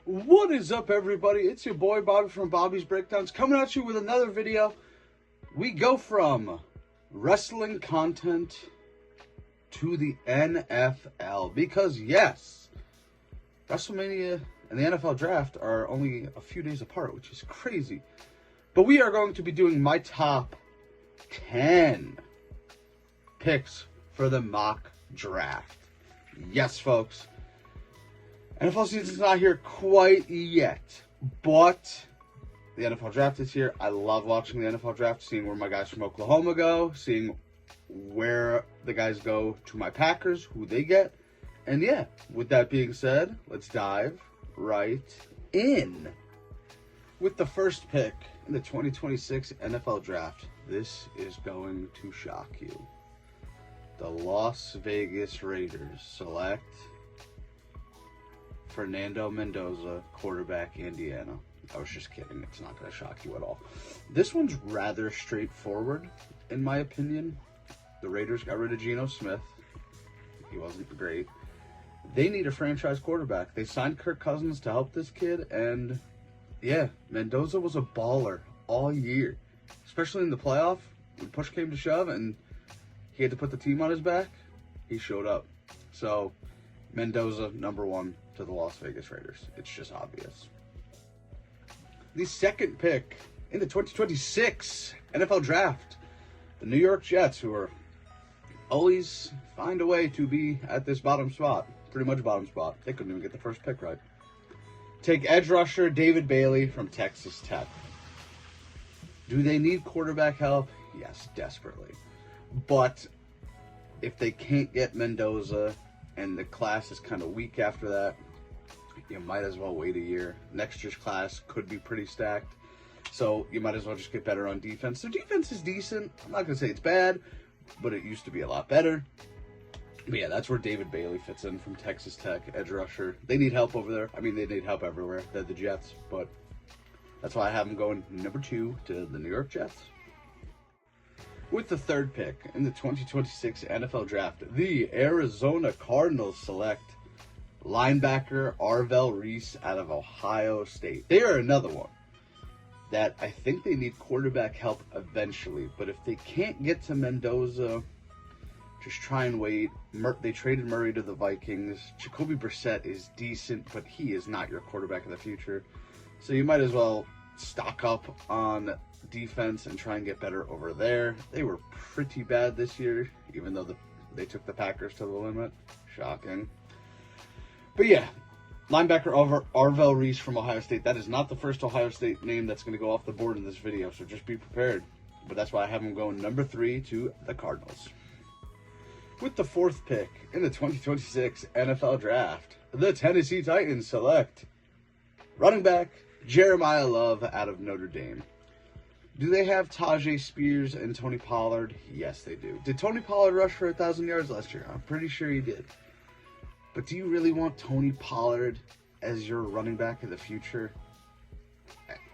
What is up, everybody? It's your boy Bobby from Bobby's Breakdowns coming at you with another video. We go from wrestling content to the NFL because, yes, WrestleMania and the NFL Draft are only a few days apart, which is crazy. But we are going to be doing my top 10 picks for the mock draft. Yes, folks. NFL season's not here quite yet, but the NFL draft is here. I love watching the NFL draft, seeing where my guys from Oklahoma go, seeing where the guys go to my Packers, who they get. And yeah, with that being said, let's dive right in. With the first pick in the 2026 NFL draft, this is going to shock you. The Las Vegas Raiders select Fernando Mendoza, quarterback, Indiana. I was just kidding. It's not going to shock you at all. This one's rather straightforward, in my opinion. The Raiders got rid of Geno Smith. He wasn't great. They need a franchise quarterback. They signed Kirk Cousins to help this kid, and yeah, Mendoza was a baller all year, especially in the playoff. When push came to shove and he had to put the team on his back, he showed up. So, Mendoza, number one to the Las Vegas Raiders. It's just obvious. The second pick in the 2026 NFL Draft, the New York Jets, who are always find a way to be at this bottom spot, pretty much bottom spot. They couldn't even get the first pick right. Take edge rusher David Bailey from Texas Tech. Do they need quarterback help? Yes, desperately. But if they can't get Mendoza and the class is kind of weak after that, you might as well wait a year. Next year's class could be pretty stacked. So you might as well just get better on defense. So defense is decent. I'm not going to say it's bad, but it used to be a lot better. But yeah, that's where David Bailey fits in from Texas Tech, edge rusher. They need help over there. I mean, they need help everywhere. They're the Jets, but that's why I have them going number 2 to the New York Jets. With the third pick in the 2026 NFL Draft, the Arizona Cardinals select linebacker Arvell Reese out of Ohio State. They are another one that I think they need quarterback help eventually, but if they can't get to Mendoza, just try and wait. They traded Murray to the Vikings. Jacoby Brissett is decent, but he is not your quarterback of the future. So you might as well stock up on defense and try and get better over there. They were pretty bad this year, even though they took the Packers to the limit. Shocking. But yeah, linebacker Arvell Reese from Ohio State. That is not the first Ohio State name that's going to go off the board in this video, so just be prepared. But that's why I have him going number 3 to the Cardinals. With the fourth pick in the 2026 NFL Draft, the Tennessee Titans select running back Jeremiah Love out of Notre Dame. Do they have Tajay Spears and Tony Pollard? Yes, they do. Did Tony Pollard rush for 1,000 yards last year? I'm pretty sure he did. But do you really want Tony Pollard as your running back in the future?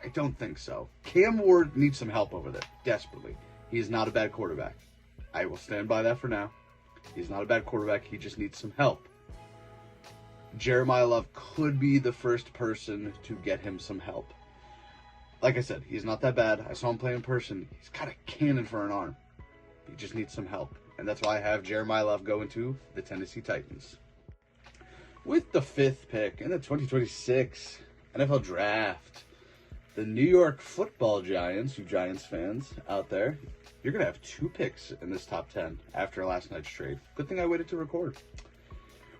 I don't think so. Cam Ward needs some help over there, desperately. He is not a bad quarterback. I will stand by that for now. He's not a bad quarterback. He just needs some help. Jeremiah Love could be the first person to get him some help. Like I said, he's not that bad. I saw him play in person. He's got a cannon for an arm. He just needs some help. And that's why I have Jeremiah Love going to the Tennessee Titans. With the fifth pick in the 2026 NFL Draft, the New York Football Giants, you Giants fans out there, you're going to have 2 picks in this top 10 after last night's trade. Good thing I waited to record.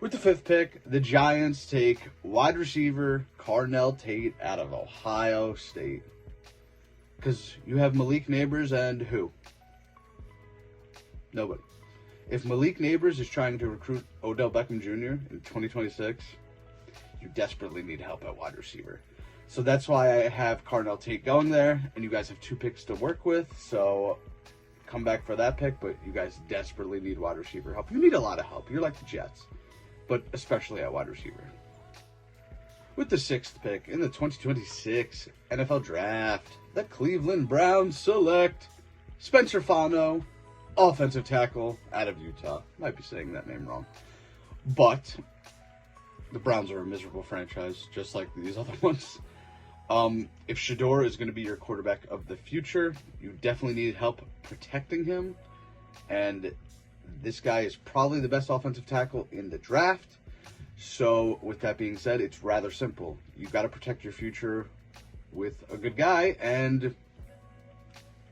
With the fifth pick, the Giants take wide receiver Carnell Tate out of Ohio State. Because you have Malik Neighbors and who? Nobody. If Malik Neighbors is trying to recruit Odell Beckham Jr. in 2026, you desperately need help at wide receiver. So that's why I have Carnell Tate going there, and you guys have 2 picks to work with, so come back for that pick, but you guys desperately need wide receiver help. You need a lot of help. You're like the Jets, but especially at wide receiver. With the 6th pick in the 2026 NFL Draft, the Cleveland Browns select Spencer Fano, offensive tackle out of Utah. Might be saying that name wrong. But the Browns are a miserable franchise, just like these other ones. If Shedeur is going to be your quarterback of the future, you definitely need help protecting him. And this guy is probably the best offensive tackle in the draft. So, with that being said, it's rather simple. You've got to protect your future with a good guy, and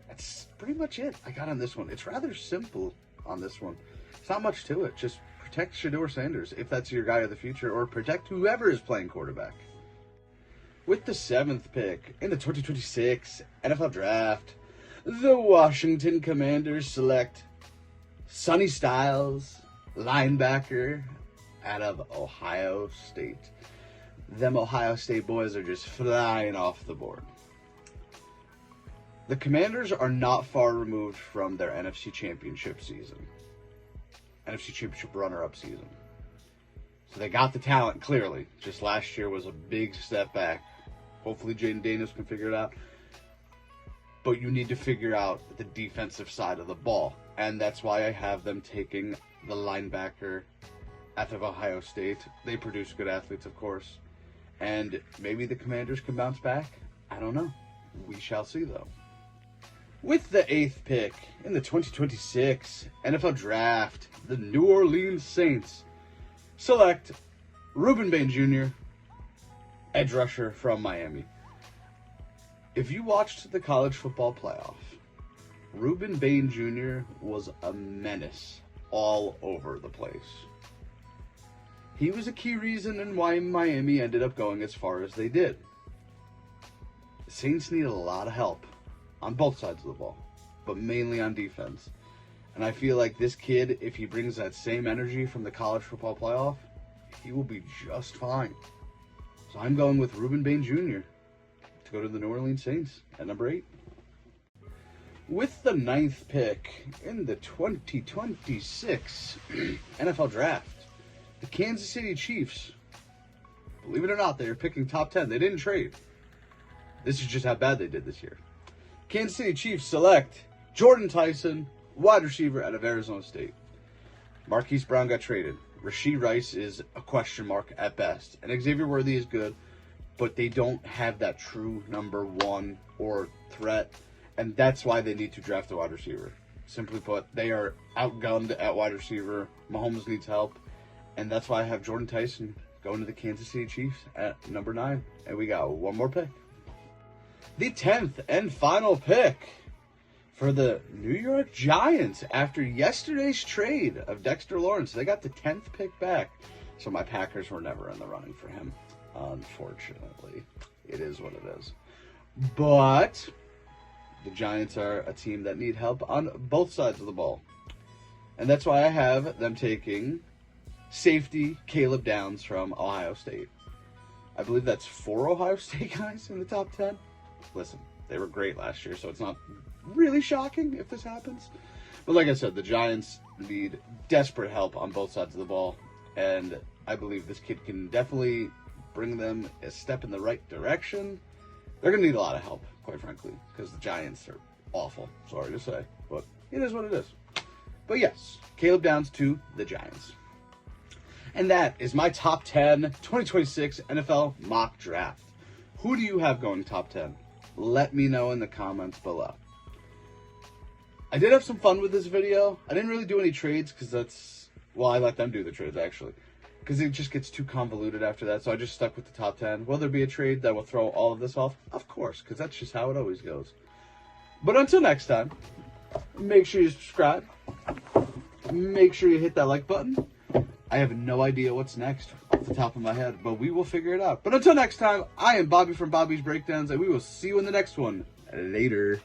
that's pretty much it I got on this one. It's rather simple on this one. It's not much to it. Just protect Shedeur Sanders, if that's your guy of the future, or protect whoever is playing quarterback. With the 7th pick in the 2026 NFL Draft, the Washington Commanders select Sonny Styles, linebacker out of Ohio State. Them Ohio State boys are just flying off the board. The Commanders are not far removed from their NFC Championship season. NFC Championship runner-up season. So they got the talent, clearly. Just last year was a big step back. Hopefully Jaden Daniels can figure it out. But you need to figure out the defensive side of the ball. And that's why I have them taking the linebacker out of Ohio State. They produce good athletes, of course. And maybe the Commanders can bounce back. I don't know. We shall see, though. With the 8th pick in the 2026 NFL Draft, the New Orleans Saints select Rueben Bain Jr., edge rusher from Miami. If you watched the college football playoff, Rueben Bain Jr. was a menace all over the place. He was a key reason in why Miami ended up going as far as they did. The Saints need a lot of help on both sides of the ball, but mainly on defense. And I feel like this kid, if he brings that same energy from the college football playoff, he will be just fine. So I'm going with Rueben Bain Jr. to go to the New Orleans Saints at number 8. With the 9th pick in the 2026 NFL Draft, the Kansas City Chiefs, believe it or not, they are picking top 10. They didn't trade. This is just how bad they did this year. Kansas City Chiefs select Jordan Tyson, wide receiver out of Arizona State. Marquise Brown got traded. Rashee Rice is a question mark at best. And Xavier Worthy is good, but they don't have that true number 1 or threat. And that's why they need to draft a wide receiver. Simply put, they are outgunned at wide receiver. Mahomes needs help. And that's why I have Jordan Tyson going to the Kansas City Chiefs at number 9. And we got one more pick. The 10th and final pick for the New York Giants after yesterday's trade of Dexter Lawrence. They got the 10th pick back. So my Packers were never in the running for him, unfortunately. It is what it is. But the Giants are a team that need help on both sides of the ball. And that's why I have them taking safety Caleb Downs from Ohio State. I believe that's 4 Ohio State guys in the top 10. Listen, they were great last year, so it's not really shocking if this happens. But like I said, the Giants need desperate help on both sides of the ball, and I believe this kid can definitely bring them a step in the right direction. They're going to need a lot of help, quite frankly, because the Giants are awful, sorry to say, but it is what it is. But yes, Caleb Downs to the Giants. And that is my top 10 2026 NFL mock draft. Who do you have going top 10? Let me know in the comments below. I did have some fun with this video. I didn't really do any trades because I let them do the trades actually. Because it just gets too convoluted after that, so I just stuck with the top 10. Will there be a trade that will throw all of this off? Of course, because that's just how it always goes. But until next time, make sure you subscribe. Make sure you hit that like button. I have no idea what's next off the top of my head, but we will figure it out. But until next time, I am Bobby from Bobby's Breakdowns, and we will see you in the next one. Later.